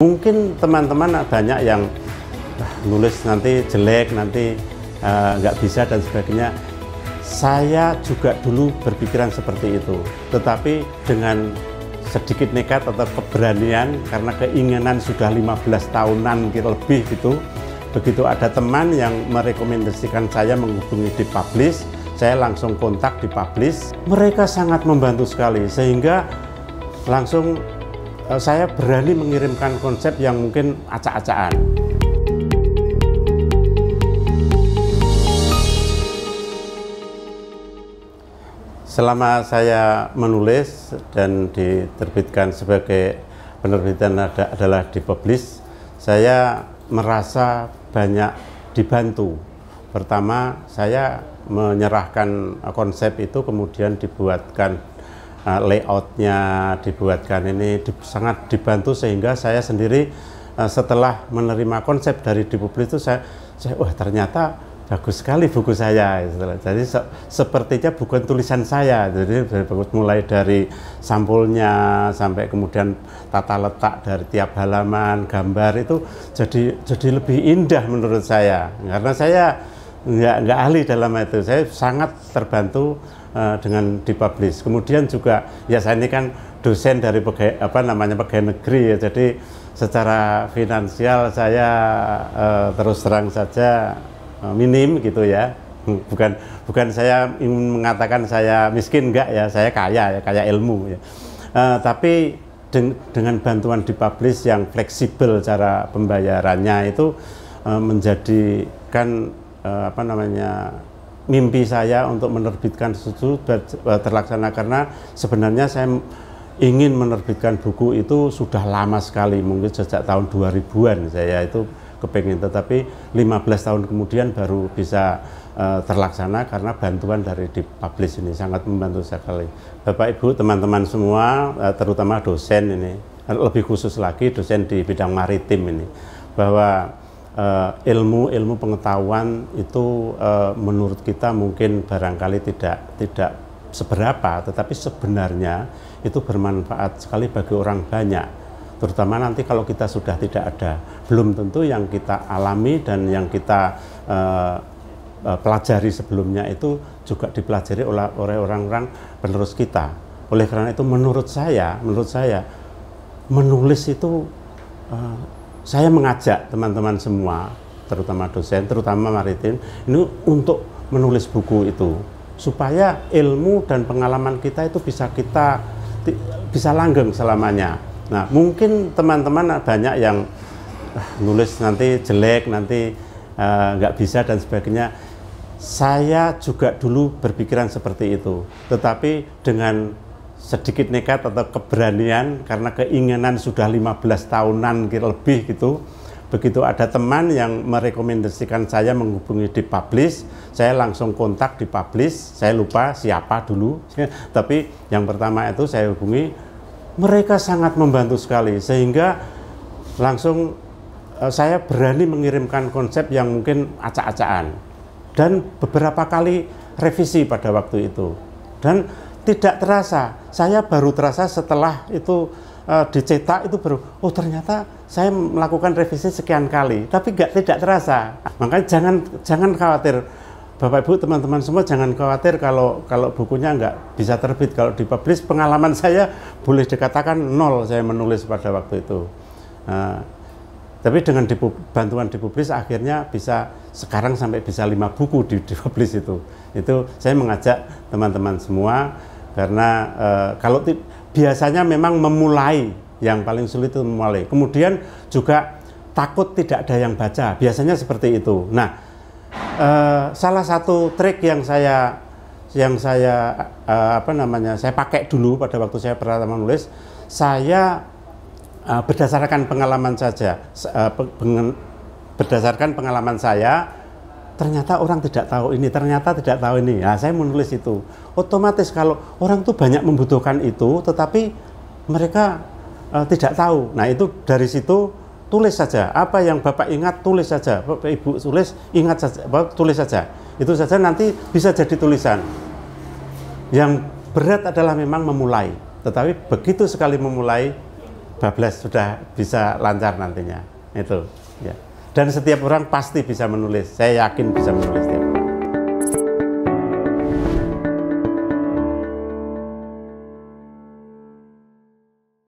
Mungkin teman-teman banyak yang nulis nanti jelek, nanti nggak bisa dan sebagainya. Saya juga dulu berpikiran seperti itu, tetapi dengan sedikit nekat atau keberanian karena keinginan sudah 15 tahunan lebih gitu. Begitu ada teman yang merekomendasikan saya menghubungi Dipublish, saya langsung kontak Dipublish. Mereka sangat membantu sekali sehingga langsung saya berani mengirimkan konsep yang mungkin acak-acakan. Selama saya menulis dan diterbitkan sebagai penerbitan adalah Dipublish, saya merasa banyak dibantu. Pertama, saya menyerahkan konsep itu, kemudian dibuatkan layoutnya, dibuatkan ini sangat dibantu sehingga saya sendiri setelah menerima konsep dari Dipublish itu saya wah ternyata bagus sekali buku saya. Jadi sepertinya bukan tulisan saya. Jadi mulai dari sampulnya sampai kemudian tata letak dari tiap halaman, gambar itu jadi lebih indah menurut saya. Karena saya nggak ahli dalam itu, saya sangat terbantu dengan Dipublish. Kemudian juga ya saya ini kan dosen dari pegawai negeri ya, jadi secara finansial saya terus terang saja minim gitu ya. Bukan saya ingin mengatakan saya miskin, enggak ya, saya kaya ya, kaya ilmu ya. Tapi dengan bantuan Dipublish yang fleksibel cara pembayarannya itu menjadikan mimpi saya untuk menerbitkan sesuatu terlaksana, karena sebenarnya saya ingin menerbitkan buku itu sudah lama sekali, mungkin sejak tahun 2000-an saya itu kepengen, tetapi 15 tahun kemudian baru bisa terlaksana karena bantuan dari Dipublish ini sangat membantu sekali. Bapak Ibu, teman-teman semua, terutama dosen ini, lebih khusus lagi dosen di bidang maritim ini, bahwa ilmu pengetahuan itu menurut kita mungkin barangkali tidak seberapa, tetapi sebenarnya itu bermanfaat sekali bagi orang banyak, terutama nanti kalau kita sudah tidak ada. Belum tentu yang kita alami dan yang kita pelajari sebelumnya itu juga dipelajari oleh orang-orang penerus kita. Oleh karena itu menurut saya menulis itu saya mengajak teman-teman semua, terutama dosen, terutama maritim, ini untuk menulis buku itu, supaya ilmu dan pengalaman kita itu bisa langgeng selamanya. Nah, mungkin teman-teman banyak yang nulis nanti jelek, nanti nggak bisa dan sebagainya. Saya juga dulu berpikiran seperti itu, tetapi dengan sedikit nekat atau keberanian karena keinginan sudah 15 tahunan lebih gitu. Begitu ada teman yang merekomendasikan saya menghubungi Dipublish, saya langsung kontak Dipublish. Saya lupa siapa dulu, tapi yang pertama itu saya hubungi, mereka sangat membantu sekali sehingga langsung saya berani mengirimkan konsep yang mungkin acak-acakan dan beberapa kali revisi pada waktu itu. Dan tidak terasa, saya baru terasa setelah itu dicetak itu baru, oh ternyata saya melakukan revisi sekian kali, tapi tidak terasa. Makanya jangan khawatir, Bapak Ibu, teman-teman semua, jangan khawatir kalau bukunya nggak bisa terbit. Kalau Dipublish, pengalaman saya boleh dikatakan nol saya menulis pada waktu itu. Tapi dengan bantuan Dipublish akhirnya bisa sekarang sampai bisa 5 buku Dipublish itu. Itu saya mengajak teman-teman semua, karena kalau biasanya memang memulai yang paling sulit itu memulai. Kemudian juga takut tidak ada yang baca, biasanya seperti itu. Nah, salah satu trik yang saya pakai dulu pada waktu saya pertama menulis, saya berdasarkan pengalaman saja, berdasarkan pengalaman saya, ternyata orang tidak tahu ini, ternyata tidak tahu ini. Nah, saya menulis itu. Otomatis kalau orang tuh banyak membutuhkan itu, tetapi mereka tidak tahu. Nah, itu dari situ tulis saja. Apa yang Bapak ingat, tulis saja. Bapak Ibu tulis, ingat saja, tulis saja. Itu saja nanti bisa jadi tulisan. Yang berat adalah memang memulai. Tetapi begitu sekali memulai, bablas sudah bisa lancar nantinya itu ya. Dan setiap orang pasti bisa menulis, saya yakin bisa menulis.